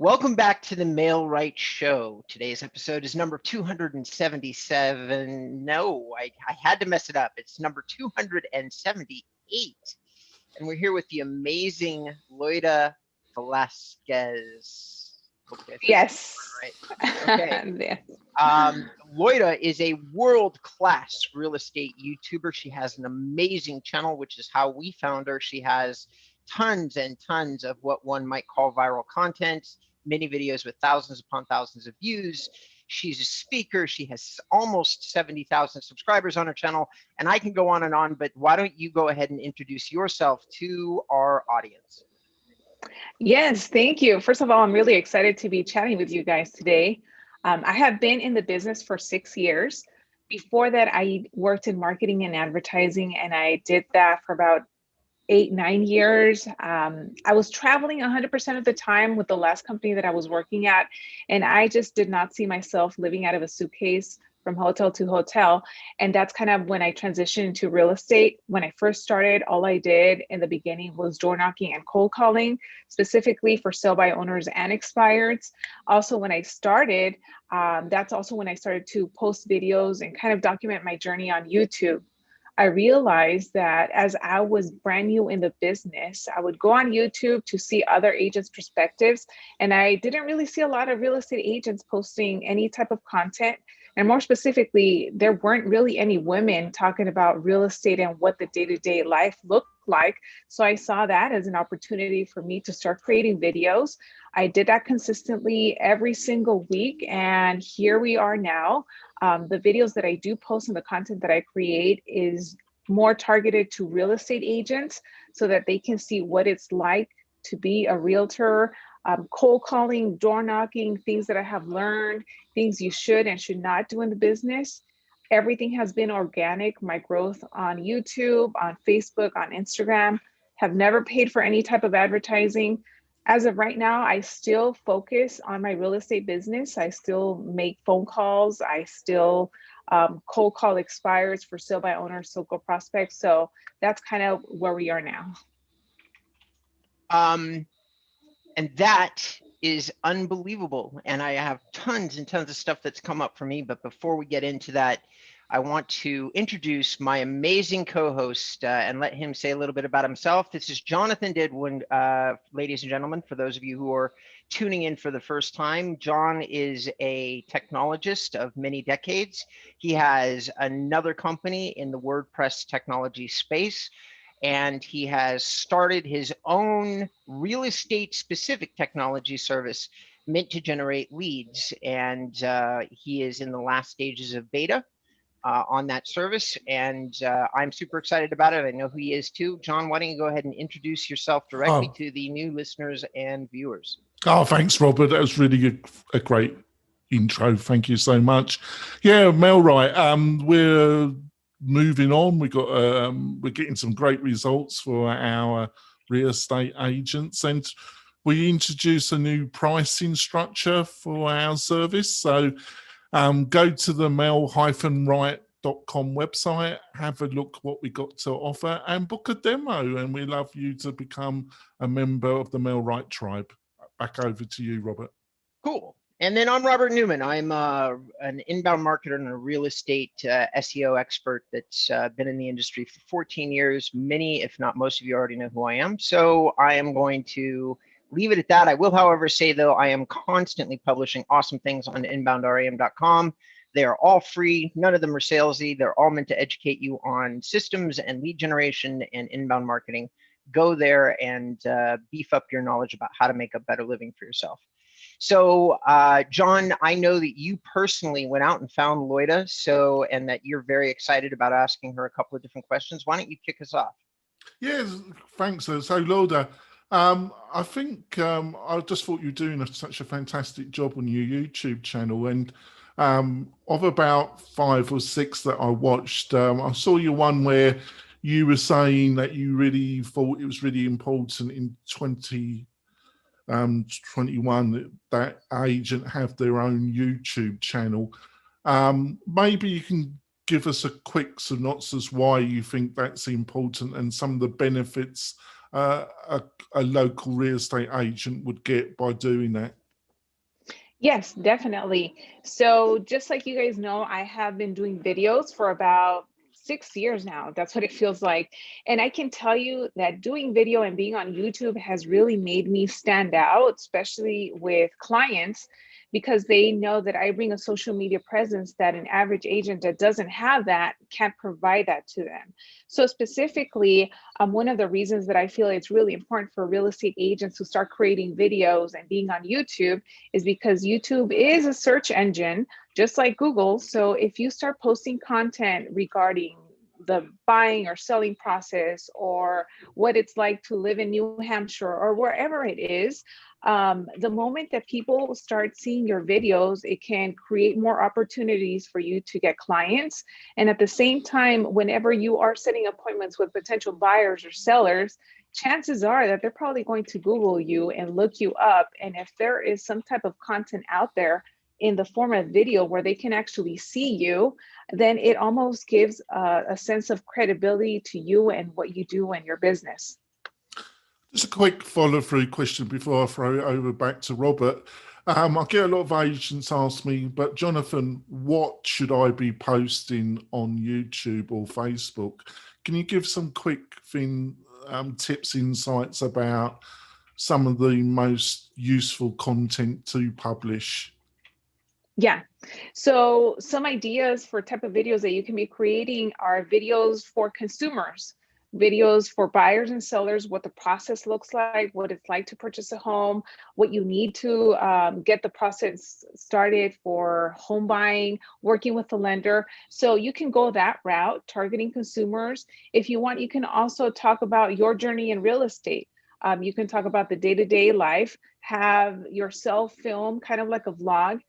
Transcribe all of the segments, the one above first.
Welcome back to the Mail Right Show. Today's episode is number 277. No, I had to mess it up. It's number 278. And we're here with the amazing Loida Velasquez. Hopefully I said Yes. that right. Okay. Yeah. Loida is a world-class real estate YouTuber. She has an amazing channel, which is how we found her. She has tons and tons of what one might call viral content, many videos with thousands upon thousands of views. She's a speaker. She has almost 70,000 subscribers on her channel, and I can go on, but why don't you go ahead and introduce yourself to our audience? Yes, thank you. First of all, I'm really excited to be chatting with you guys today. I have been in the business for 6 years. Before that, I worked in marketing and advertising, and I did that for about 8, 9 years. I was traveling 100% of the time with the last company that I was working at, and I just did not see myself living out of a suitcase from hotel to hotel. And that's kind of when I transitioned into real estate. When I first started, all I did in the beginning was door knocking and cold calling, specifically for sale by owners and expireds. Also, when I started, that's also when I started to post videos and kind of document my journey on YouTube. I realized that as I was brand new in the business, I would go on YouTube to see other agents' perspectives. And I didn't really see a lot of real estate agents posting any type of content. And more specifically, there weren't really any women talking about real estate and what the day-to-day life looked like. So I saw that as an opportunity for me to start creating videos. I did that consistently every single week. And here we are now. The videos that I do post and the content that I create is more targeted to real estate agents so that they can see what it's like to be a realtor, cold calling, door knocking, things that I have learned, things you should and should not do in the business. Everything has been organic. My growth on YouTube, on Facebook, on Instagram, have never paid for any type of advertising. As of right now, I still focus on my real estate business. I still make phone calls. I still cold call expires for sale by owners, so go prospects. So that's kind of where we are now. And that is unbelievable. And I have tons and tons of stuff that's come up for me. But before we get into that, I want to introduce my amazing co-host and let him say a little bit about himself. This is Jonathan Didwin, ladies and gentlemen, for those of you who are tuning in for the first time. John is a technologist of many decades. He has another company in the WordPress technology space, and he has started his own real estate specific technology service meant to generate leads. And he is in the last stages of beta on that service, and I'm super excited about it. I know who he is too. John, why don't you go ahead and introduce yourself directly to the new listeners and viewers? Oh, thanks, Robert. That was really a great intro. Thank you so much. Yeah, Melrite. We're moving on. We're getting some great results for our real estate agents, and we introduced a new pricing structure for our service. So go to the mel-right.com website, have a look what we got to offer, and book a demo. And we love you to become a member of the Melrite tribe. Back over to you, Robert. Cool. And then I'm Robert Newman. I'm an inbound marketer and a real estate SEO expert that's been in the industry for 14 years. Many, if not most of you already know who I am. So I am going to leave it at that. I will, however, say, though, I am constantly publishing awesome things on inboundram.com. They are all free. None of them are salesy. They're all meant to educate you on systems and lead generation and inbound marketing. Go there and beef up your knowledge about how to make a better living for yourself. So, John, I know that you personally went out and found Loida, and that you're very excited about asking her a couple of different questions. Why don't you kick us off? Yes, thanks. So, Loida, I think I just thought you were doing such a fantastic job on your YouTube channel, and of about 5 or 6 that I watched, I saw your one where you were saying that you really thought it was really important in 2021 that agent have their own YouTube channel. Maybe you can give us a quick synopsis why you think that's important and some of the benefits a local real estate agent would get by doing that. Yes, definitely. So just like you guys know, I have been doing videos for about 6 years now. That's what it feels like. And I can tell you that doing video and being on YouTube has really made me stand out, especially with clients, because they know that I bring a social media presence that an average agent that doesn't have that can't provide that to them. So specifically, one of the reasons that I feel it's really important for real estate agents to start creating videos and being on YouTube is because YouTube is a search engine, just like Google. So if you start posting content regarding the buying or selling process, or what it's like to live in New Hampshire or wherever it is, the moment that people start seeing your videos, it can create more opportunities for you to get clients. And at the same time, whenever you are setting appointments with potential buyers or sellers, chances are that they're probably going to Google you and look you up. And if there is some type of content out there in the form of video where they can actually see you, then it almost gives a sense of credibility to you and what you do in your business. Just a quick follow-through question before I throw it over back to Robert. I get a lot of agents ask me, but Jonathan, what should I be posting on YouTube or Facebook? Can you give some quick tips, insights about some of the most useful content to publish? Yeah. So some ideas for type of videos that you can be creating are videos for consumers, videos for buyers and sellers, what the process looks like, what it's like to purchase a home, what you need to get the process started for home buying, working with the lender. So you can go that route, targeting consumers. If you want, you can also talk about your journey in real estate. You can talk about the day-to-day life, have yourself film kind of like a vlog.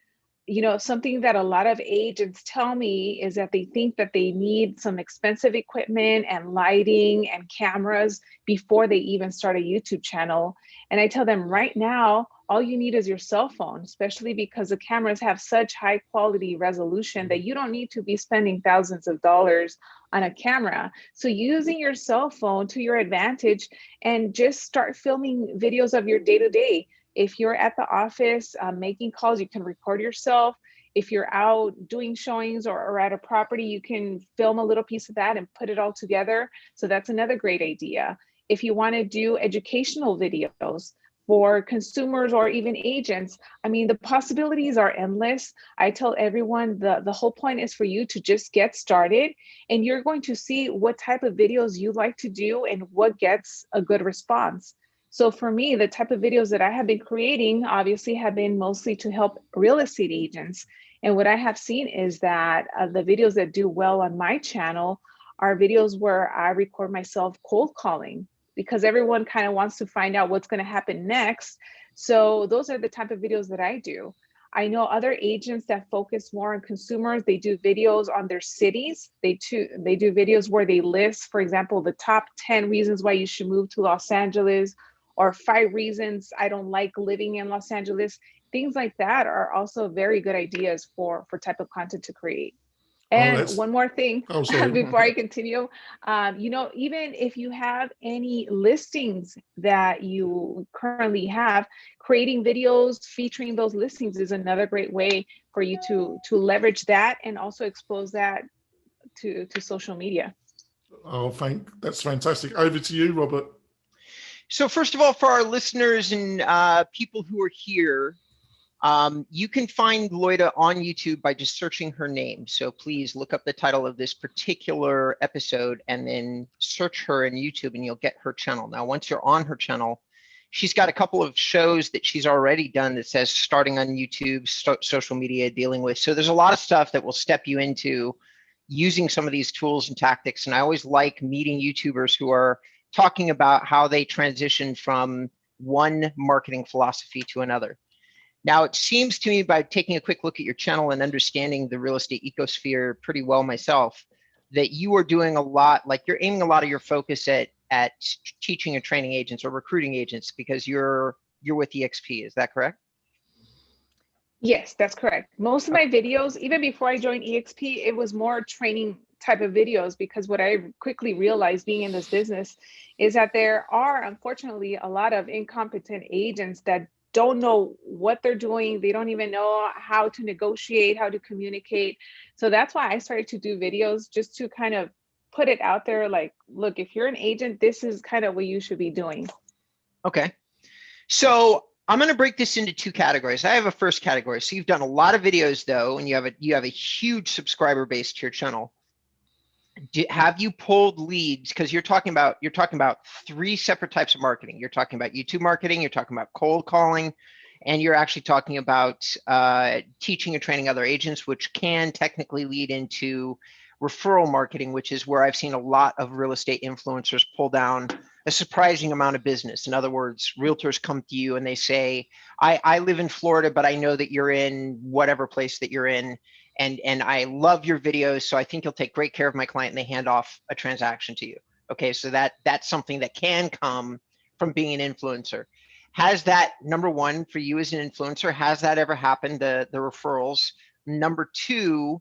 Something that a lot of agents tell me is that they think that they need some expensive equipment and lighting and cameras before they even start a YouTube channel. And I tell them right now, all you need is your cell phone, especially because the cameras have such high quality resolution that you don't need to be spending thousands of dollars on a camera. So using your cell phone to your advantage and just start filming videos of your day to day. If you're at the office making calls, you can record yourself. If you're out doing showings or at a property, you can film a little piece of that and put it all together. So that's another great idea. If you want to do educational videos for consumers or even agents, I mean, the possibilities are endless. I tell everyone the whole point is for you to just get started, and you're going to see what type of videos you like to do and what gets a good response. So for me, the type of videos that I have been creating obviously have been mostly to help real estate agents. And what I have seen is that the videos that do well on my channel are videos where I record myself cold calling, because everyone kind of wants to find out what's going to happen next. So those are the type of videos that I do. I know other agents that focus more on consumers. They do videos on their cities. They do videos where they list, for example, the top 10 reasons why you should move to Los Angeles, or 5 reasons I don't like living in Los Angeles. Things like that are also very good ideas for type of content to create. Oh, And that's, one more thing oh, sorry. before I continue, even if you have any listings that you currently have, creating videos featuring those listings is another great way for you to leverage that and also expose that to social media. Oh, that's fantastic. Over to you, Robert. So first of all, for our listeners and people who are here, you can find Loida on YouTube by just searching her name. So please look up the title of this particular episode and then search her in YouTube and you'll get her channel. Now, once you're on her channel, she's got a couple of shows that she's already done that says starting on YouTube, social media, dealing with. So there's a lot of stuff that will step you into using some of these tools and tactics. And I always like meeting YouTubers who are talking about how they transition from one marketing philosophy to another. Now, it seems to me, by taking a quick look at your channel and understanding the real estate ecosphere pretty well myself, that you are doing a lot, like you're aiming a lot of your focus at teaching and training agents or recruiting agents because you're with EXP. Is that correct? Yes, that's correct. Most of my videos, even before I joined EXP, it was more training type of videos, because what I quickly realized being in this business is that there are unfortunately a lot of incompetent agents that don't know what they're doing. They don't even know how to negotiate, how to communicate. So that's why I started to do videos, just to kind of put it out there. Like, look, if you're an agent, this is kind of what you should be doing. Okay. So I'm going to break this into two categories. I have a first category. So you've done a lot of videos though, and you have a huge subscriber base to your channel. Have you pulled leads? Because you're talking about three separate types of marketing. You're talking about YouTube marketing, you're talking about cold calling, and you're actually talking about teaching and training other agents, which can technically lead into referral marketing, which is where I've seen a lot of real estate influencers pull down a surprising amount of business. In other words, realtors come to you and they say, I live in Florida, but I know that you're in whatever place that you're in. And I love your videos, so I think you'll take great care of my client, and they hand off a transaction to you. Okay, so that's something that can come from being an influencer. Has that, number one, for you as an influencer, has that ever happened, the referrals? Number two,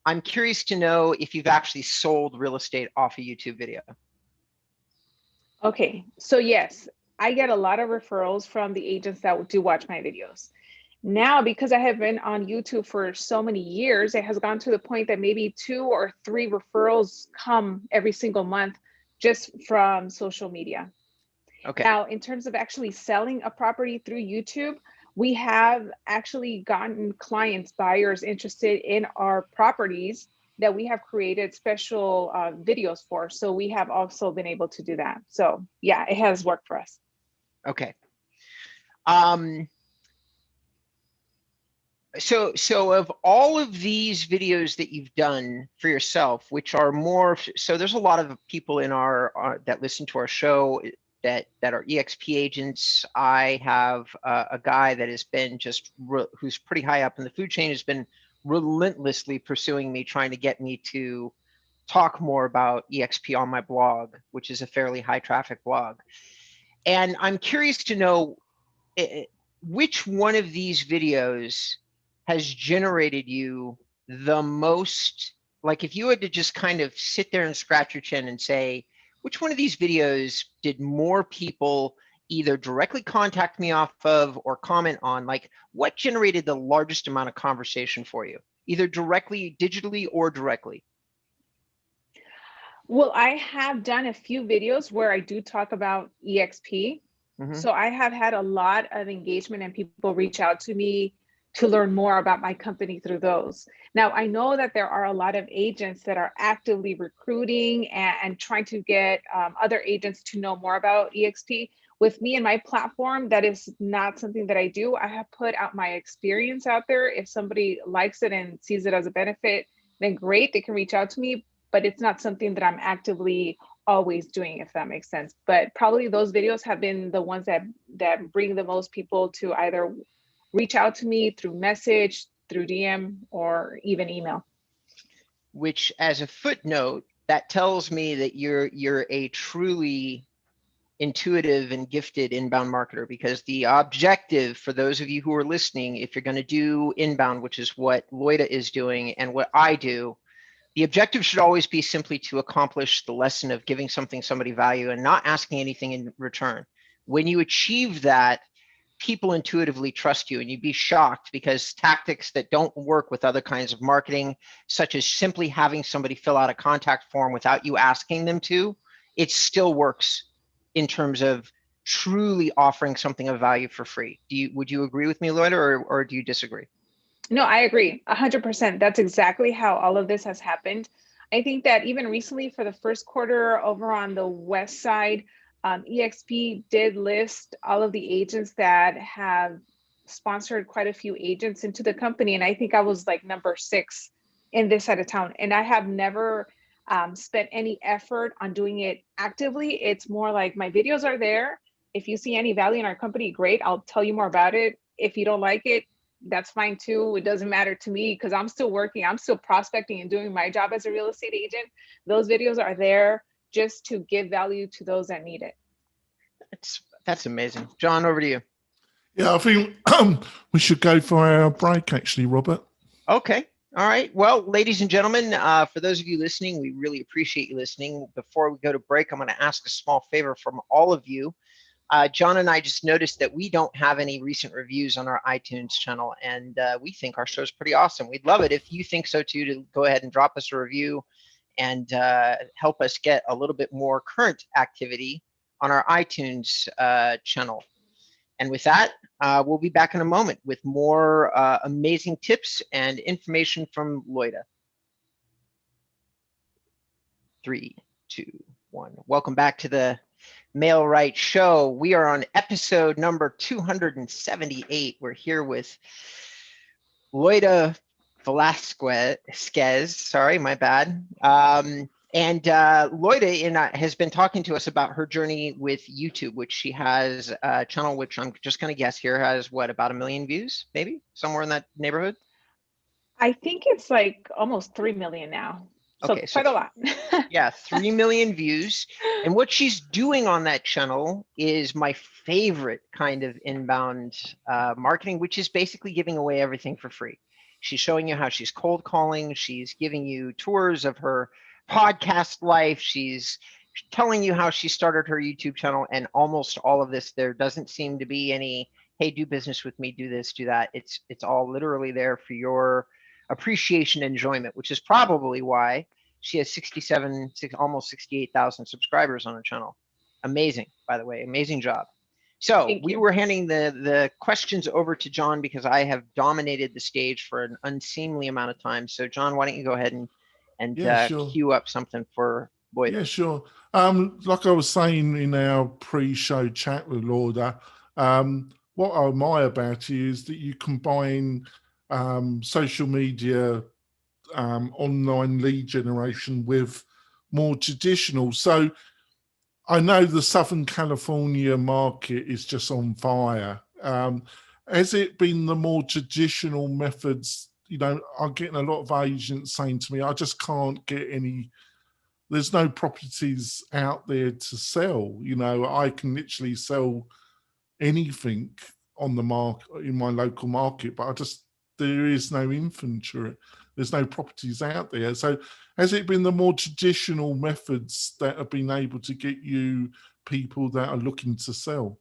I'm curious to know if you've actually sold real estate off a YouTube video. Okay, so yes, I get a lot of referrals from the agents that do watch my videos. Now, because I have been on YouTube for so many years, it has gone to the point that maybe 2 or 3 referrals come every single month just from social media. Okay. Now, in terms of actually selling a property through YouTube, we have actually gotten clients, buyers interested in our properties that we have created special videos for. So we have also been able to do that. So yeah, it has worked for us. Okay. So of all of these videos that you've done for yourself, which are more, so there's a lot of people in our that listen to our show that are EXP agents. I have a guy that has been who's pretty high up in the food chain, has been relentlessly pursuing me, trying to get me to talk more about EXP on my blog, which is a fairly high traffic blog. And I'm curious to know which one of these videos has generated you the most. Like, if you had to just kind of sit there and scratch your chin and say, which one of these videos did more people either directly contact me off of or comment on? Like, what generated the largest amount of conversation for you, either directly, digitally, or directly? Well, I have done a few videos where I do talk about EXP. Mm-hmm. So I have had a lot of engagement and people reach out to me to learn more about my company through those. Now, I know that there are a lot of agents that are actively recruiting and trying to get other agents to know more about EXP. With me and my platform, that is not something that I do. I have put out my experience out there. If somebody likes it and sees it as a benefit, then great, they can reach out to me, but it's not something that I'm actively always doing, if that makes sense. But probably those videos have been the ones that bring the most people to either reach out to me through message, through DM, or even email. Which, as a footnote, that tells me that you're a truly intuitive and gifted inbound marketer, because the objective for those of you who are listening, if you're going to do inbound, which is what Loida is doing and what I do, the objective should always be simply to accomplish the lesson of giving somebody value and not asking anything in return. When you achieve that, people intuitively trust you, and you'd be shocked, because tactics that don't work with other kinds of marketing, such as simply having somebody fill out a contact form without you asking them to, it still works in terms of truly offering something of value for free. Would you agree with me, Loida, or do you disagree? No, I agree 100%. That's exactly how all of this has happened. I think that even recently, for the first quarter over on the West Side, EXP did list all of the agents that have sponsored quite a few agents into the company. And I think I was like number 6 in this side of town. And I have never spent any effort on doing it actively. It's more like my videos are there. If you see any value in our company, great, I'll tell you more about it. If you don't like it, that's fine too. It doesn't matter to me, because I'm still working. I'm still prospecting and doing my job as a real estate agent. Those videos are there just to give value to those that need it. That's amazing. John, over to you. Yeah, I think we should go for our break, actually, Robert. Okay. All right. Well, ladies and gentlemen, for those of you listening, we really appreciate you listening. Before we go to break, I'm going to ask a small favor from all of you. John and I just noticed that we don't have any recent reviews on our iTunes channel, and we think our show's pretty awesome. We'd love it if you think so too, to go ahead and drop us a review and help us get a little bit more current activity on our iTunes channel. And with that, we'll be back in a moment with more amazing tips and information from Loida. 3, 2, 1. Welcome back to the Mail Right Show. We are on episode number 278. We're here with Loida Velasquez. Sorry, my bad. And Loida has been talking to us about her journey with YouTube, which she has a channel, which I'm just going to guess here has what, about 1 million views, maybe somewhere in that neighborhood? I think it's like almost 3 million now. So Okay, quite a lot. Yeah, 3 million views. And what she's doing on that channel is my favorite kind of inbound marketing, which is basically giving away everything for free. She's showing you how she's cold calling. She's giving you tours of her podcast life. She's telling you how she started her YouTube channel, and almost all of this, there doesn't seem to be any, hey, do business with me, do this, do that. It's all literally there for your appreciation and enjoyment, which is probably why she has almost 68,000 subscribers on her channel. Amazing, by the way, amazing job. So we were handing the questions over to John because I have dominated the stage for an unseemly amount of time. So John, why don't you go ahead and Sure. queue up something for Loida? Yeah, sure. Like I was saying in our pre-show chat with Loida, what I admire about you is that you combine social media, online lead generation with more traditional. So I know the Southern California market is just on fire. Has it been the more traditional methods? You know, I'm getting a lot of agents saying to me, I just can't get any, there's no properties out there to sell. You know, I can literally sell anything on the market in my local market, but there is no inventory. There's no properties out there. So has it been the more traditional methods that have been able to get you people that are looking to sell?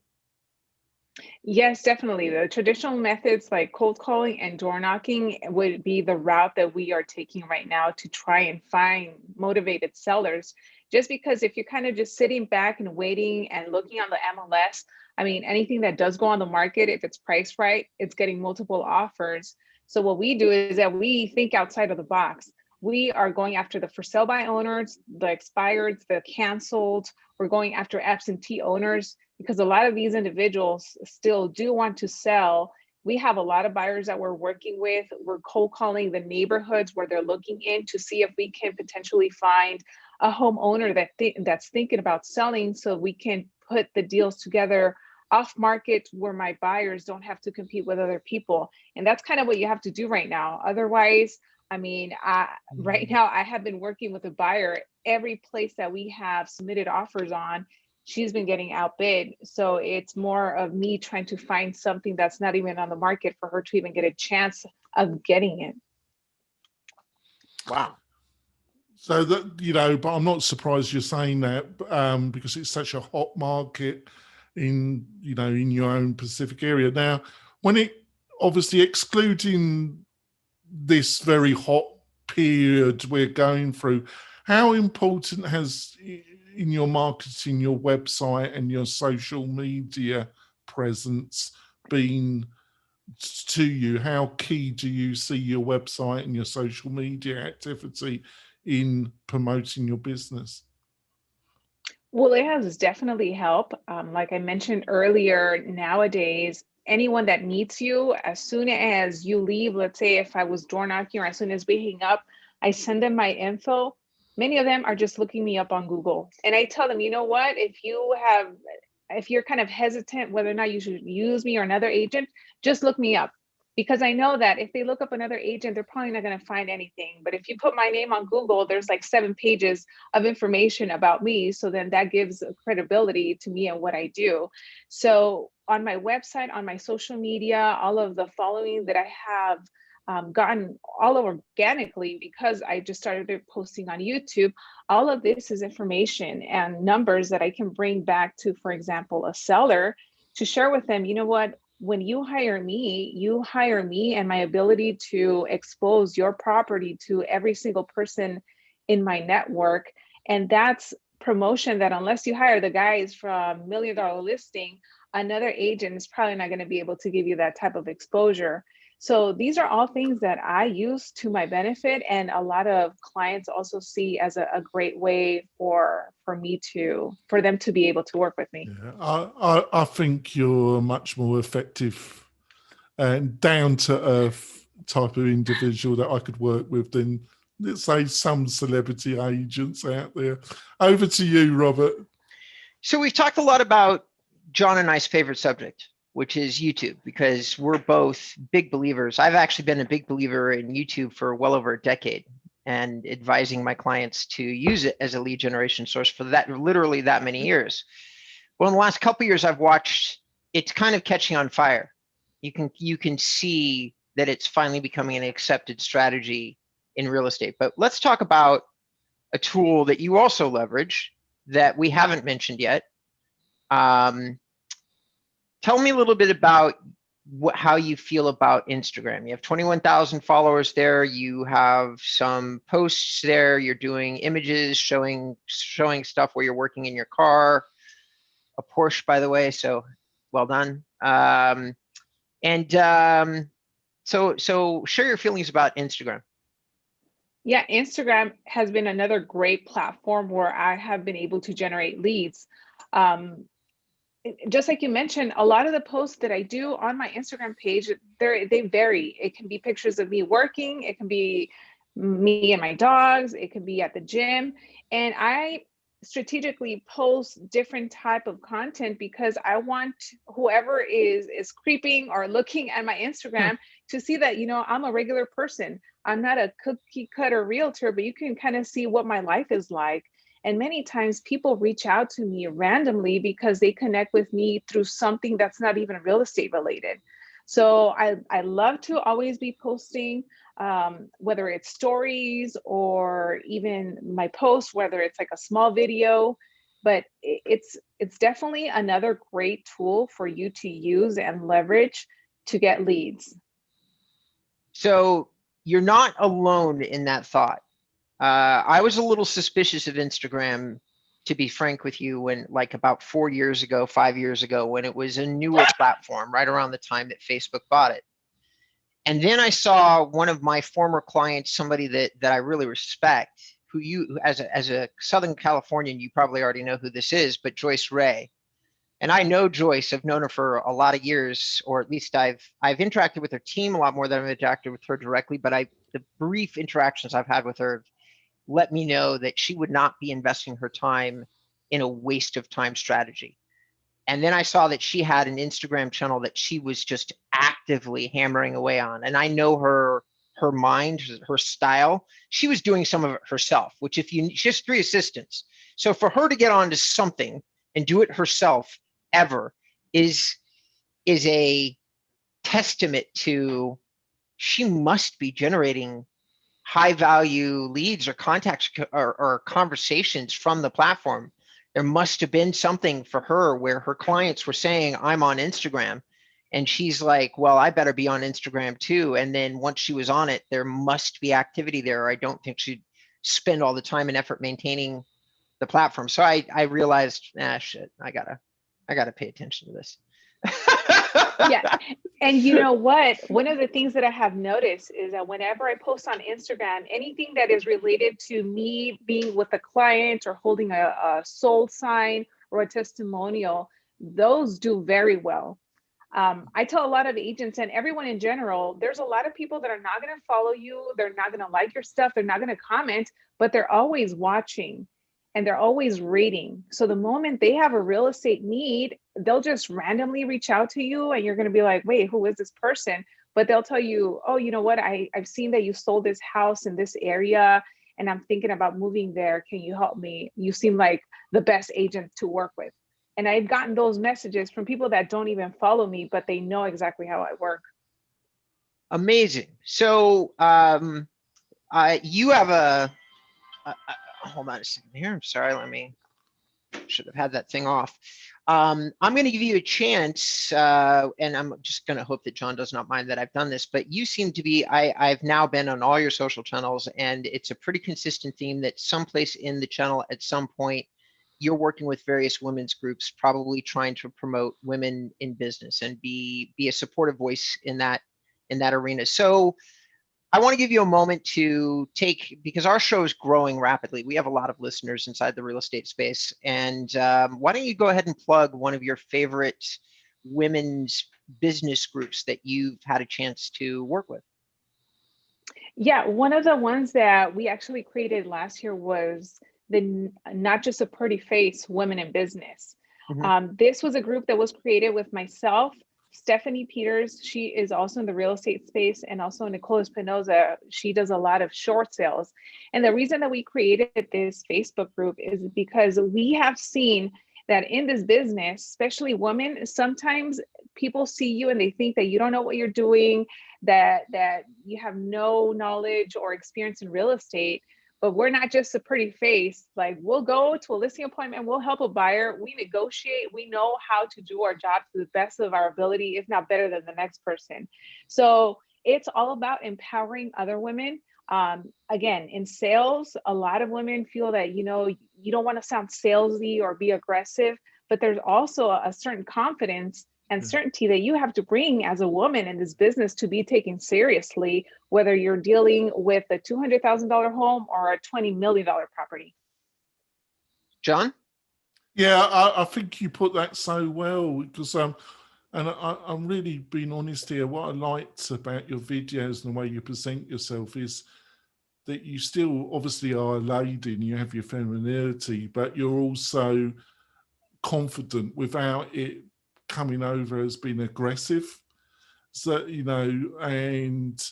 Yes, definitely. The traditional methods like cold calling and door knocking would be the route that we are taking right now to try and find motivated sellers. Just because if you're kind of just sitting back and waiting and looking on the MLS, I mean, anything that does go on the market, if it's priced right, it's getting multiple offers. So what we do is that we think outside of the box. We are going after the for sale by owners, the expired, the canceled. We're going after absentee owners, because a lot of these individuals still do want to sell. We have a lot of buyers that we're working with. We're cold calling the neighborhoods where they're looking in to see if we can potentially find a homeowner that's thinking about selling, so we can put the deals together off market where my buyers don't have to compete with other people. And that's kind of what you have to do right now. Otherwise, I mean, right now I have been working with a buyer. Every place that we have submitted offers on, she's been getting outbid. So it's more of me trying to find something that's not even on the market for her to even get a chance of getting it. Wow. So that, you know, but I'm not surprised you're saying that, because it's such a hot market in, you know, in your own Pacific area. Now, when it obviously excluding this very hot period we're going through, how important has in your marketing, your website and your social media presence been to you? How key do you see your website and your social media activity in promoting your business? Well, it has definitely helped. Like I mentioned earlier, nowadays, anyone that meets you, as soon as you leave, let's say if I was door knocking or as soon as we hang up, I send them my info. Many of them are just looking me up on Google. And I tell them, you know what, if you're kind of hesitant whether or not you should use me or another agent, just look me up. Because I know that if they look up another agent, they're probably not going to find anything. But if you put my name on Google, there's like 7 pages of information about me. So then that gives credibility to me and what I do. So on my website, on my social media, all of the following that I have gotten all organically because I just started posting on YouTube. All of this is information and numbers that I can bring back to, for example, a seller to share with them, you know what, when you hire me and my ability to expose your property to every single person in my network. And that's promotion that unless you hire the guys from $1 Million Listing, another agent is probably not going to be able to give you that type of exposure. So these are all things that I use to my benefit, and a lot of clients also see as a great way for them to be able to work with me. Yeah, I think you're a much more effective and down to earth type of individual that I could work with than, let's say, some celebrity agents out there. Over to you, Robert. So we've talked a lot about John and I's favorite subject, which is YouTube, because we're both big believers. I've actually been a big believer in YouTube for well over a decade, and advising my clients to use it as a lead generation source for literally that many years. Well, in the last couple of years, I've watched it's kind of catching on fire. You can see that it's finally becoming an accepted strategy in real estate. But let's talk about a tool that you also leverage that we haven't mentioned yet. Tell me a little bit about how you feel about Instagram. You have 21,000 followers there. You have some posts there. You're doing images showing stuff where you're working in your car, a Porsche, by the way. So well done. So share your feelings about Instagram. Yeah, Instagram has been another great platform where I have been able to generate leads. Just like you mentioned, a lot of the posts that I do on my Instagram page, they vary. It can be pictures of me working, it can be me and my dogs, it can be at the gym. And I strategically post different type of content because I want whoever is creeping or looking at my Instagram to see that, you know, I'm a regular person. I'm not a cookie cutter realtor, but you can kind of see what my life is like. And many times people reach out to me randomly because they connect with me through something that's not even real estate related. So I love to always be posting, whether it's stories or even my posts, whether it's like a small video, but it's definitely another great tool for you to use and leverage to get leads. So you're not alone in that thought. I was a little suspicious of Instagram, to be frank with you, when like about 5 years ago, when it was a newer platform, right around the time that Facebook bought it. And then I saw one of my former clients, somebody that I really respect, who you, as a Southern Californian, you probably already know who this is, but Joyce Ray. And I know Joyce. I've known her for a lot of years, or at least I've interacted with her team a lot more than I've interacted with her directly. But the brief interactions I've had with her let me know that she would not be investing her time in a waste of time strategy. And then I saw that she had an Instagram channel that she was just actively hammering away on. And I know her mind, her style. She was doing some of it herself, which she has 3 assistants. So for her to get onto something and do it herself ever is a testament to she must be generating high value leads or contacts or conversations from the platform. There must have been something for her where her clients were saying, I'm on Instagram. And she's like, well, I better be on Instagram too. And then once she was on it, there must be activity there. I don't think she'd spend all the time and effort maintaining the platform. So I realized, shit, I gotta pay attention to this. Yeah. And you know what? One of the things that I have noticed is that whenever I post on Instagram, anything that is related to me being with a client or holding a sold sign or a testimonial, those do very well. I tell a lot of agents and everyone in general, there's a lot of people that are not going to follow you. They're not going to like your stuff. They're not going to comment, but they're always watching and they're always reading. So the moment they have a real estate need, they'll just randomly reach out to you and you're going to be like, wait, who is this person? But they'll tell you, oh, you know what? I've seen that you sold this house in this area and I'm thinking about moving there. Can you help me? You seem like the best agent to work with. And I've gotten those messages from people that don't even follow me, but they know exactly how I work. Amazing. So you have hold on a second here. I'm sorry. Should have had that thing off. I'm going to give you a chance, and I'm just going to hope that John does not mind that I've done this, but you seem to be, I've now been on all your social channels, and it's a pretty consistent theme that someplace in the channel at some point, you're working with various women's groups, probably trying to promote women in business and be a supportive voice in that arena. So I want to give you a moment to take, because our show is growing rapidly. We have a lot of listeners inside the real estate space. And why don't you go ahead and plug one of your favorite women's business groups that you've had a chance to work with? Yeah, one of the ones that we actually created last year was the Not Just a Pretty Face Women in Business. This was a group that was created with myself, Stephanie Peters. She is also in the real estate space, and also Nicole Espinoza. She does a lot of short sales. And the reason that we created this Facebook group is because we have seen that in this business, especially women, sometimes people see you and they think that you don't know what you're doing, that you have no knowledge or experience in real estate. But we're not just a pretty face. Like, we'll go to a listing appointment, we'll help a buyer, we negotiate, we know how to do our job to the best of our ability, if not better than the next person. So it's all about empowering other women. Again, in sales, a lot of women feel that, you don't want to sound salesy or be aggressive, but there's also a certain confidence and certainty that you have to bring as a woman in this business to be taken seriously, whether you're dealing with a $200,000 home or a $20 million property. John? Yeah, I think you put that so well, because and I'm really being honest here. What I liked about your videos and the way you present yourself is that you still obviously are a lady and you have your femininity, but you're also confident without it coming over as being aggressive. So, and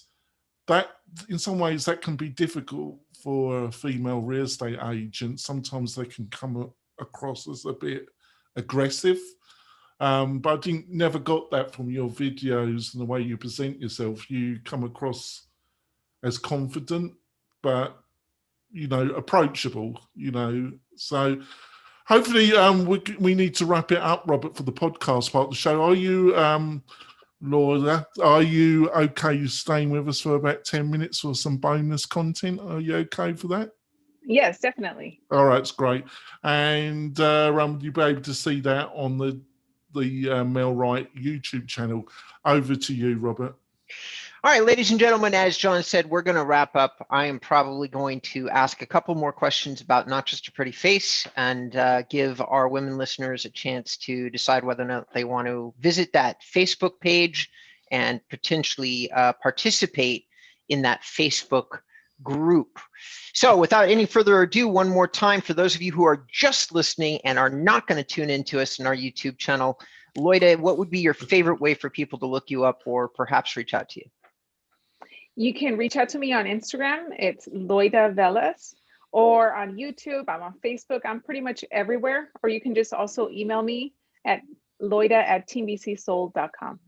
that in some ways that can be difficult for a female real estate agent. Sometimes they can come across as a bit aggressive. But I think never got that from your videos and the way you present yourself. You come across as confident, but approachable. So hopefully we need to wrap it up, Robert, for the podcast part of the show. Are you, Laura, are you okay staying with us for about 10 minutes for some bonus content? Are you okay for that? Yes, definitely. All right, it's great. And you'll be able to see that on the Mel Wright YouTube channel. Over to you, Robert. All right, ladies and gentlemen, as John said, we're going to wrap up. I am probably going to ask a couple more questions about Not Just a Pretty Face and give our women listeners a chance to decide whether or not they want to visit that Facebook page and potentially participate in that Facebook group. So without any further ado, one more time, for those of you who are just listening and are not going to tune into us in our YouTube channel, Loida, what would be your favorite way for people to look you up or perhaps reach out to you? You can reach out to me on Instagram. It's Loida Velasquez, or on YouTube. I'm on Facebook. I'm pretty much everywhere. Or you can just also email me at loida@teambcsold.com.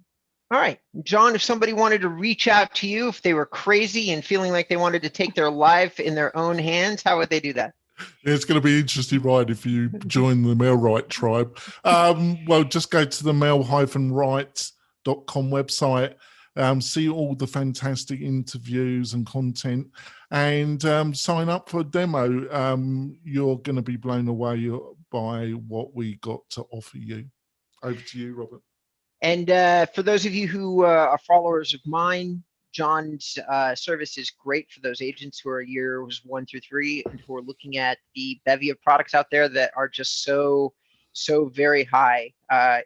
All right, John, if somebody wanted to reach out to you, if they were crazy and feeling like they wanted to take their life in their own hands, how would they do that? It's going to be interesting, right, if you join the Mel Wright tribe. Well, just go to the mel-wright.com website, see all the fantastic interviews and content, and sign up for a demo. You're going to be blown away by what we got to offer you. Over to you, Robert. And for those of you who are followers of mine, John's service is great for those agents who are years 1 through 3 and who are looking at the bevy of products out there that are just so very high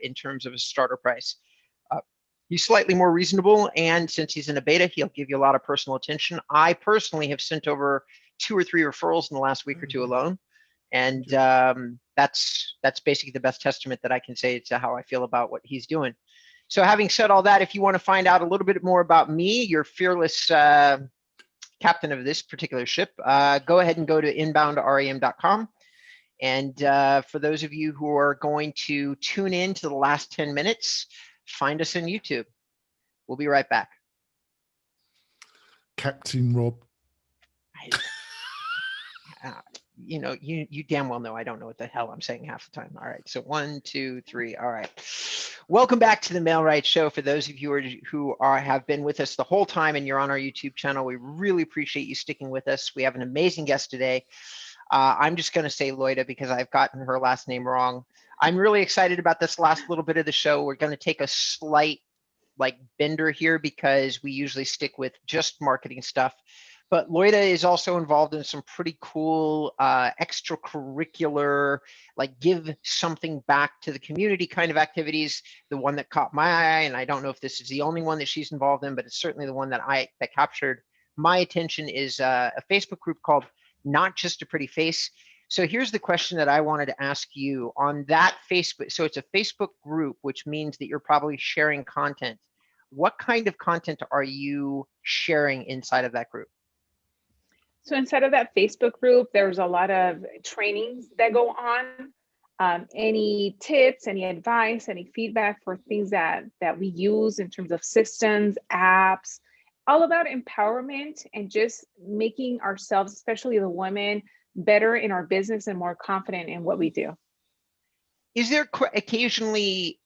in terms of a starter price. He's slightly more reasonable, and since he's in a beta, he'll give you a lot of personal attention. I personally have sent over 2 or 3 referrals in the last week or two alone, and that's basically the best testament that I can say to how I feel about what he's doing. So having said all that, if you want to find out a little bit more about me, your fearless captain of this particular ship, go ahead and go to inboundram.com. And for those of you who are going to tune in to the last 10 minutes, find us on YouTube. We'll be right back. Captain Rob. You damn well know I don't know what the hell I'm saying half the time. All right. So 1, 2, 3. All right. Welcome back to the Male Rights Show. For those of you who have been with us the whole time and you're on our YouTube channel, we really appreciate you sticking with us. We have an amazing guest today. I'm just going to say Loida because I've gotten her last name wrong. I'm really excited about this last little bit of the show. We're going to take a slight bender here because we usually stick with just marketing stuff. But Loida is also involved in some pretty cool extracurricular, give something back to the community kind of activities. The one that caught my eye, and I don't know if this is the only one that she's involved in, but it's certainly the one that captured my attention, is a Facebook group called Not Just a Pretty Face. So here's the question that I wanted to ask you on that Facebook. So it's a Facebook group, which means that you're probably sharing content. What kind of content are you sharing inside of that group? So inside of that Facebook group, there's a lot of trainings that go on. Any tips, any advice, any feedback for things that we use in terms of systems, apps, all about empowerment and just making ourselves, especially the women, better in our business and more confident in what we do. Is there occasionally,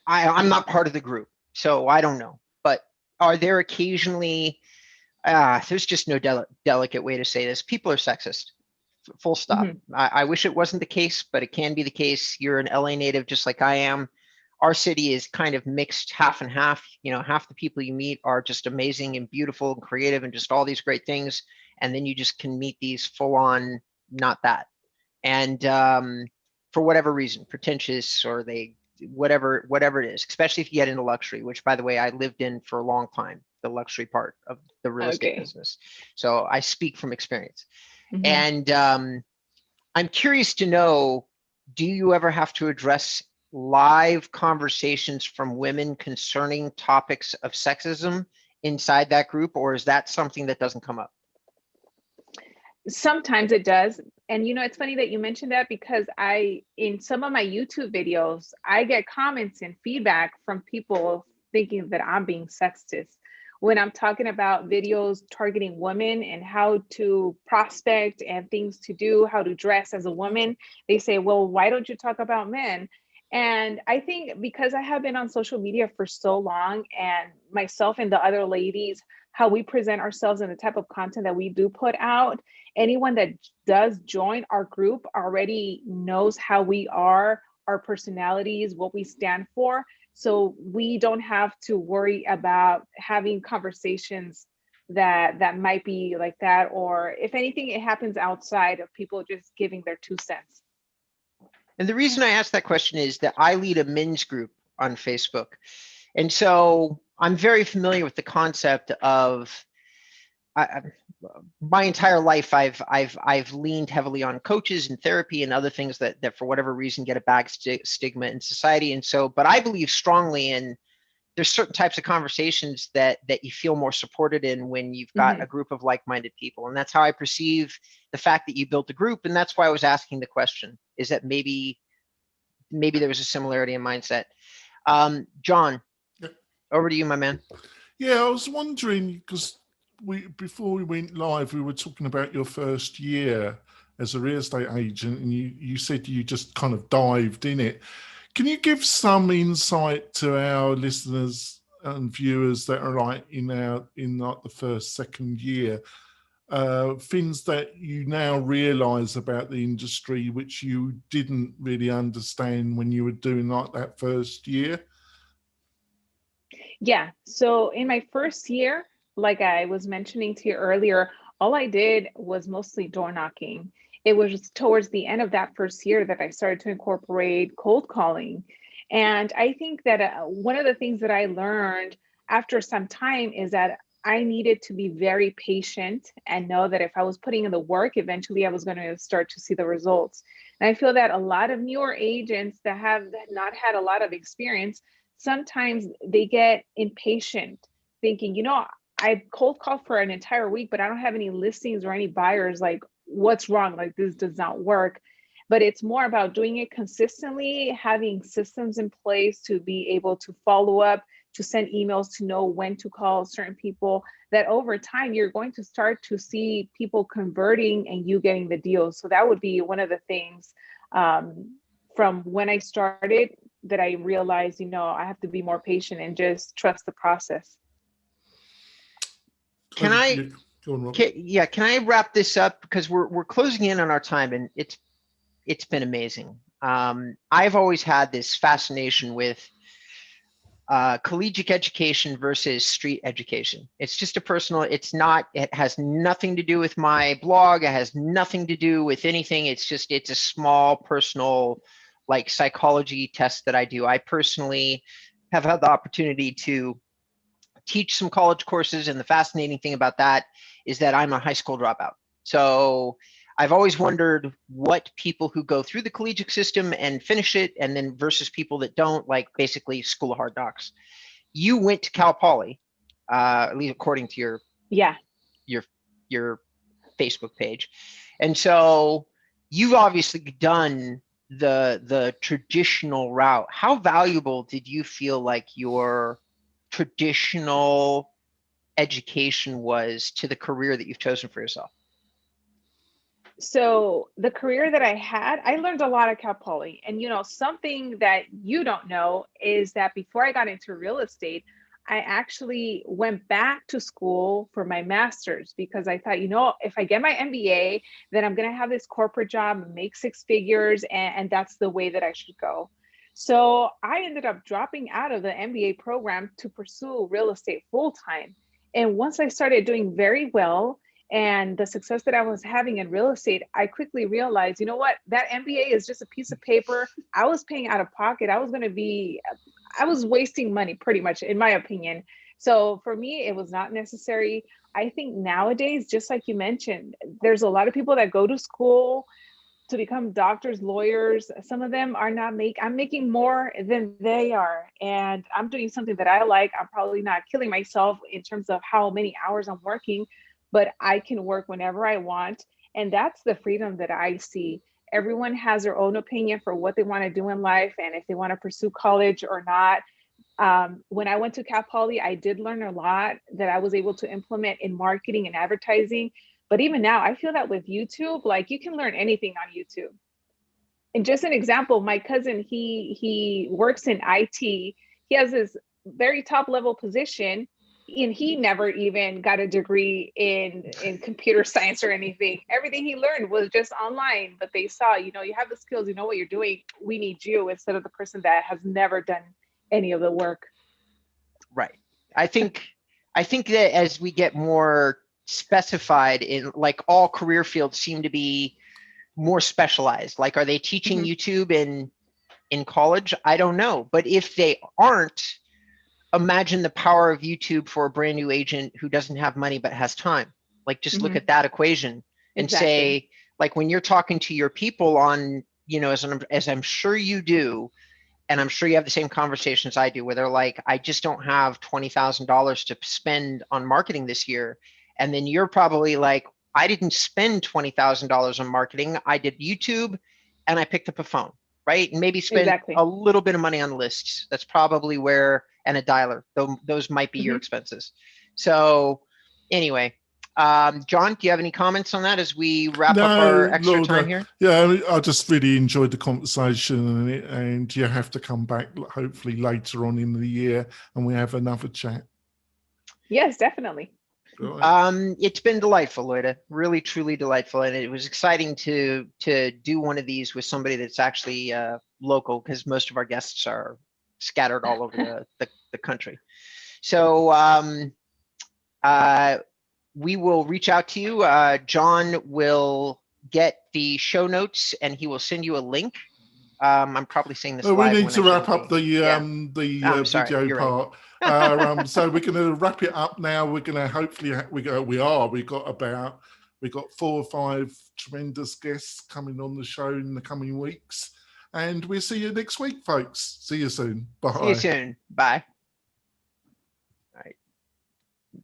I'm not part of the group, so I don't know, but are there occasionally, there's just no delicate way to say this, people are sexist, full stop. Mm-hmm. I wish it wasn't the case, but it can be the case. You're an LA native just like I am. Our city is kind of mixed half and half. Half the people you meet are just amazing and beautiful and creative and just all these great things. And then you just can meet these full on, not that. And for whatever reason, pretentious or whatever it is, especially if you get into luxury, which by the way, I lived in for a long time, the luxury part of the real estate business. So I speak from experience. Mm-hmm. And I'm curious to know, do you ever have to address live conversations from women concerning topics of sexism inside that group, or is that something that doesn't come up? Sometimes it does. And it's funny that you mentioned that because in some of my YouTube videos, I get comments and feedback from people thinking that I'm being sexist. When I'm talking about videos targeting women and how to prospect and things to do, how to dress as a woman, they say, well, why don't you talk about men? And I think because I have been on social media for so long, and myself and the other ladies, how we present ourselves and the type of content that we do put out, anyone that does join our group already knows how we are, our personalities, what we stand for. So we don't have to worry about having conversations that might be like that, or if anything, it happens outside of people just giving their 2 cents. And the reason I asked that question is that I lead a men's group on Facebook. And so I'm very familiar with the concept of my entire life. I've leaned heavily on coaches and therapy and other things that for whatever reason get a bad stigma in society. And so, but I believe strongly in, there's certain types of conversations that you feel more supported in when you've got mm-hmm. a group of like-minded people. And that's how I perceive the fact that you built a group. And that's why I was asking the question, is that maybe there was a similarity in mindset. John, over to you, my man. Yeah, I was wondering, because before we went live, we were talking about your first year as a real estate agent, and you said you just kind of dived in it. Can you give some insight to our listeners and viewers that are in the first, second year, things that you now realise about the industry which you didn't really understand when you were doing that first year? Yeah. So in my first year, like I was mentioning to you earlier, all I did was mostly door knocking. It was towards the end of that first year that I started to incorporate cold calling. And I think that one of the things that I learned after some time is that I needed to be very patient and know that if I was putting in the work, eventually I was going to start to see the results. And I feel that a lot of newer agents that have not had a lot of experience, sometimes they get impatient thinking, I cold called for an entire week, but I don't have any listings or any buyers. Like, what's wrong? Like, this does not work. But it's more about doing it consistently, having systems in place to be able to follow up, to send emails, to know when to call certain people, that over time you're going to start to see people converting and you getting the deals. So that would be one of the things from when I started that I realized, I have to be more patient and just trust the process. Can I wrap this up, because we're closing in on our time, and it's been amazing. I've always had this fascination with collegiate education versus street education. It's just it has nothing to do with my blog. It has nothing to do with anything. It's a small personal like psychology test that I do. I personally have had the opportunity to teach some college courses, and the fascinating thing about that is that I'm a high school dropout. So I've always wondered what people who go through the collegiate system and finish it, and then versus people that don't, like basically School of Hard Knocks. You went to Cal Poly, at least according to your Facebook page, and so you've obviously done the traditional route. How valuable did you feel like your traditional education was to the career that you've chosen for yourself? So the career that I had, I learned a lot at Cal Poly. And, something that you don't know is that before I got into real estate, I actually went back to school for my master's, because I thought, if I get my MBA, then I'm going to have this corporate job, make six figures, and that's the way that I should go. So I ended up dropping out of the MBA program to pursue real estate full time. And once I started doing very well, and the success that I was having in real estate, I quickly realized, what, that MBA is just a piece of paper. I was paying out of pocket. I was wasting money, pretty much, in my opinion. So for me, it was not necessary. I think nowadays, just like you mentioned, there's a lot of people that go to school to become doctors, lawyers. Some of them are not I'm making more than they are. And I'm doing something that I like. I'm probably not killing myself in terms of how many hours I'm working, but I can work whenever I want. And that's the freedom that I see. Everyone has their own opinion for what they want to do in life, and if they want to pursue college or not. When I went to Cal Poly, I did learn a lot that I was able to implement in marketing and advertising. But even now, I feel that with YouTube, like, you can learn anything on YouTube. And just an example, my cousin, he works in IT. He has this very top level position, and he never even got a degree in computer science or anything. Everything he learned was just online, but they saw, you have the skills, you know what you're doing. We need you, instead of the person that has never done any of the work. Right. I think that as we get more specified in, like, all career fields seem to be more specialized. Like, are they teaching YouTube in college? I don't know. But if they aren't, imagine the power of YouTube for a brand new agent who doesn't have money but has time. Like, just look at that equation and say, like, when you're talking to your people on, as I'm sure you do, and I'm sure you have the same conversations I do, where they're like, I just don't have $20,000 to spend on marketing this year. And then you're probably like, I didn't spend $20,000 on marketing. I did YouTube and I picked up a phone, right? And maybe spend a little bit of money on lists. That's probably where, and a dialer, those might be your expenses. So anyway, John, do you have any comments on that as we wrap up our extra time here? Yeah, I just really enjoyed the conversation, and you have to come back hopefully later on in the year and we have another chat. Yes, definitely. Right. It's been delightful, Loida. Really, truly delightful, and it was exciting to do one of these with somebody that's actually local, because most of our guests are scattered all over the country. So we will reach out to you. John will get the show notes and he will send you a link. I'm probably saying this live. We need to wrap up the video part. Right. So we're going to wrap it up now. We're going to hopefully we've got 4 or 5 tremendous guests coming on the show in the coming weeks, and we'll see you next week, folks. See you soon. Bye. See you soon. Bye.